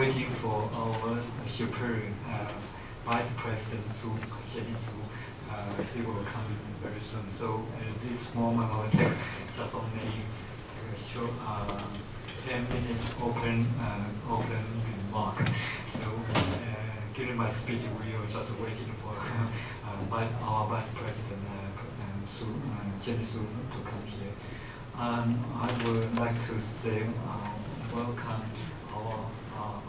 waiting for our superior Vice President Su, Jenny Su. She will come in very soon. So at this moment, I will take just only short 10 minutes open remark. So during my speech, we are just waiting for our Vice President Su, Jenny Su to come here. I would like to say welcome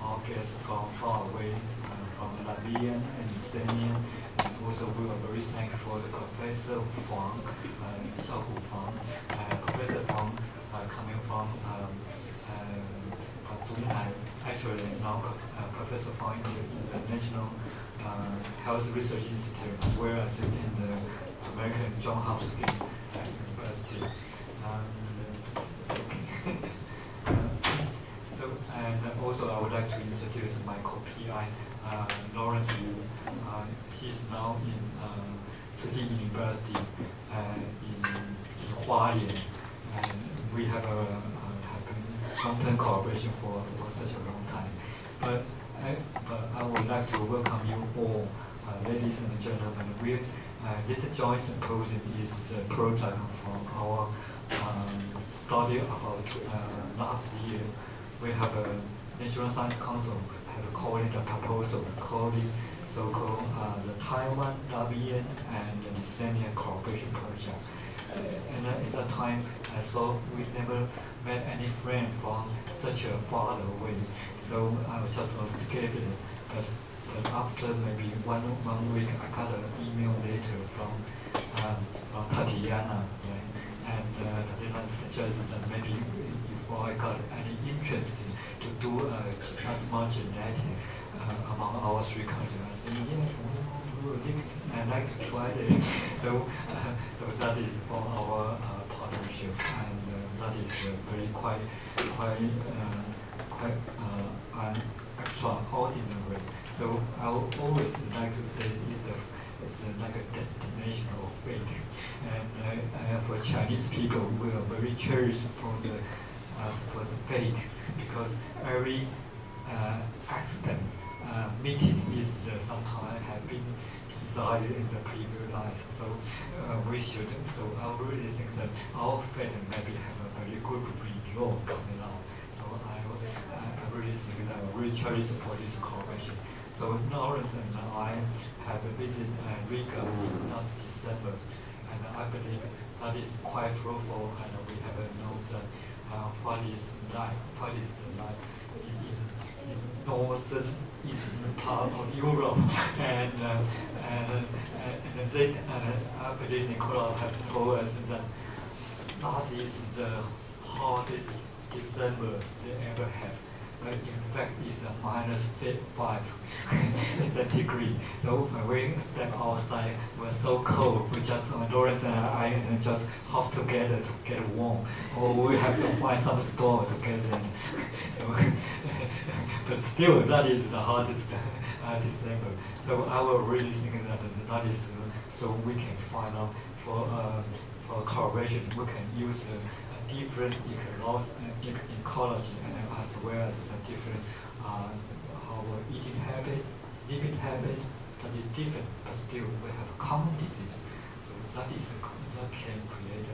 our guests from far away, from Latvian and Estonian. And also, we are very thankful for the Professor Huang, Xiaohu Huang, Professor Huang coming from Zhunan. Actually, now Professor Huang in the National Health Research Institute, as well as in the American Johns Hopkins University. And also I would like to introduce my co-PI, Lawrence Wu. He's now in Tsinghua University in Hualien, and we have a long-term cooperation for such a long time. But I would like to welcome you all, ladies and gentlemen. This joint symposium is the product from our study about last year. We have a National Science Council have called a proposal called the so-called the Taiwan, Latvian, and the Estonian Cooperation Project. And at that time, I thought we never met any friend from such a far away. So I was just scared. But after maybe one week, I got an email later from Tatiana, right? And Tatiana suggested that maybe before I got any interest to do plasma genetic among our three countries, I said yes, I'd like to try it. So that is for our partnership, and that is very quite extraordinary. So I would always like to say it's like a destination of fate. And for Chinese people, we are very cherished for the fate, because every accident meeting is sometimes have been decided in the previous life. So we should. So I really think that our fate maybe have a very good result coming out. So I really think that I really cherish for this cooperation. So Lawrence and I have visited Riga last December, and I believe that is quite fruitful, and we have known that what is the life in northern eastern part of Europe, and then I believe Nicola have told us that that is the hottest December they ever have. But in fact, it's a -5 centigrade. So when we step outside, we're so cold. We just, Lawrence and I just hop together to get warm, or we have to find some store to get in. So, but still, that is the hottest December. So I will really think that is so we can find out for collaboration. We can use different ecology, and as well as the different our eating habit, living habit, that is different, but still we have common disease. So that can create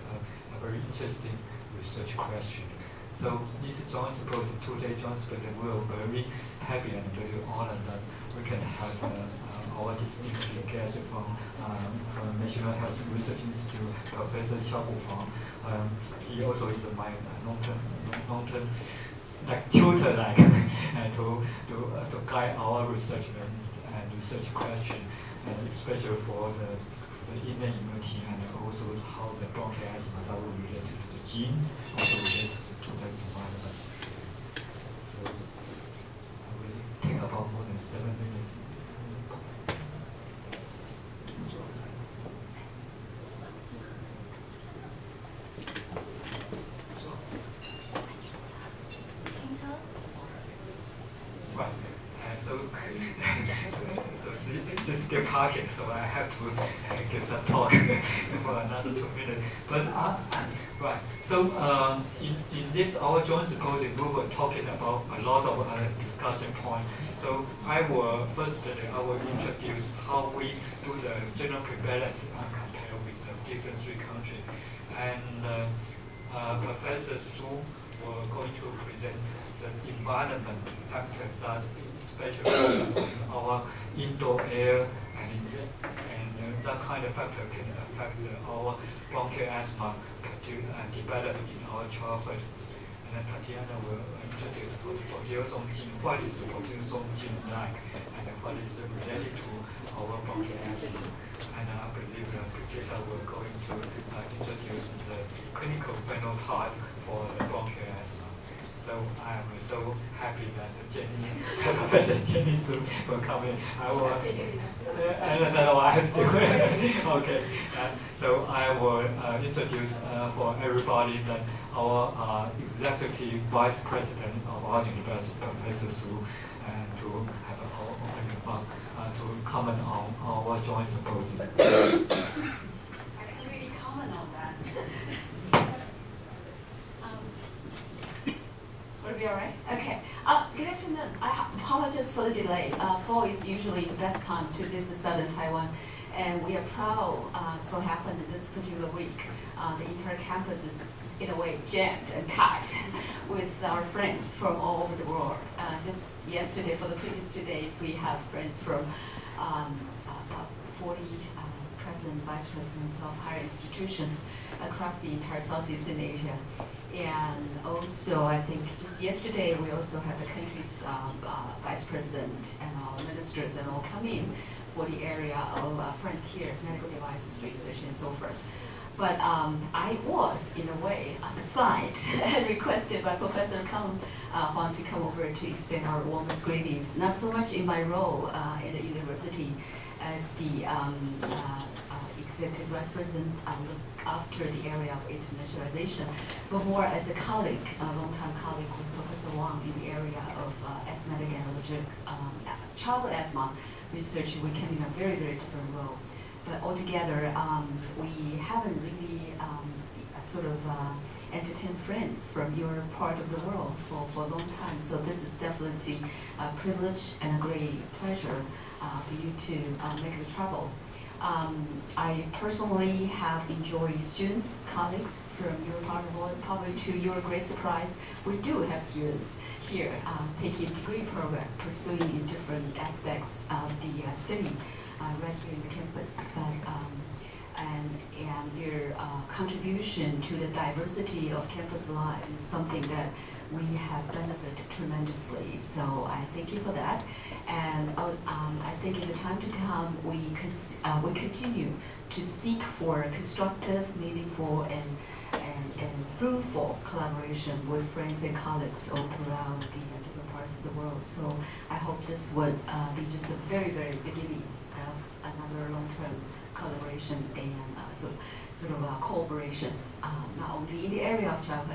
a very interesting research question. So this joint symposium, two-day joint symposium, we are very happy and very honored that we can have our distinguished guest from National Health Research Institute, Professor Xiaohu Huang. He also is my long-term like tutor, like to guide our research and research question, and especially for the innate immunity, and also how the bronchial asthma that will relate to the gene, also related to the environment. So I will take about more than 7 minutes. This is still parking, so I have to give some talk for another 2 minutes. But Right. So in this our joint symposium, we were talking about a lot of discussion points. So I will introduce how we do the general prevalence compared with the different three countries, and Professor Su will going to present the environment factor that especially our indoor air and that kind of factor can affect our bronchial asthma develop in our childhood. And then Tatiana will introduce Potiosomgene, what is the Potiosomgene like, and what is related to our bronchial asthma. And I believe Brigitta will going to introduce the clinical phenotype for the bronchial asthma. So I am so happy that Professor Jenny Su will come in. I will, I don't know why I'm still okay. So I will introduce for everybody that our executive vice president of our university, Professor Su, and to have our opening remark to comment on our joint symposium. I can't really comment on that. Would it be all right? Okay. Good afternoon. I apologize for the delay. Fall is usually the best time to visit southern Taiwan, and we are proud. So happened this particular week, the entire campus is in a way jammed and packed with our friends from all over the world. Just yesterday, for the previous 2 days, we have friends from about 40 president, vice presidents of higher institutions across the entire Southeast Asia. And also, I think just yesterday, we also had the country's vice president and our ministers and all come in for the area of frontier medical devices research and so forth. But I was, in a way, assigned and requested by Professor Kang Huang to come over to extend our warmest greetings, not so much in my role in the university as the executive vice president look after the area of internationalization, but more as a colleague, a long-time colleague with Professor Wang in the area of asthmatic and allergic childhood asthma research. We came in a very, very different role. But altogether, we haven't really sort of entertained friends from your part of the world for a long time. So this is definitely a privilege and a great pleasure for you to make the travel. I personally have enjoyed students, colleagues from your part of the world. Probably to your great surprise, we do have students here taking degree program, pursuing in different aspects of the study right here in the campus. And their contribution to the diversity of campus life is something that we have benefited tremendously. So I thank you for that. And I think in the time to come, we continue to seek for constructive, meaningful, and fruitful collaboration with friends and colleagues all throughout the different parts of the world. So I hope this would be just a very, very beginning of another long-term collaboration and sort of collaborations, not only in the area of childhood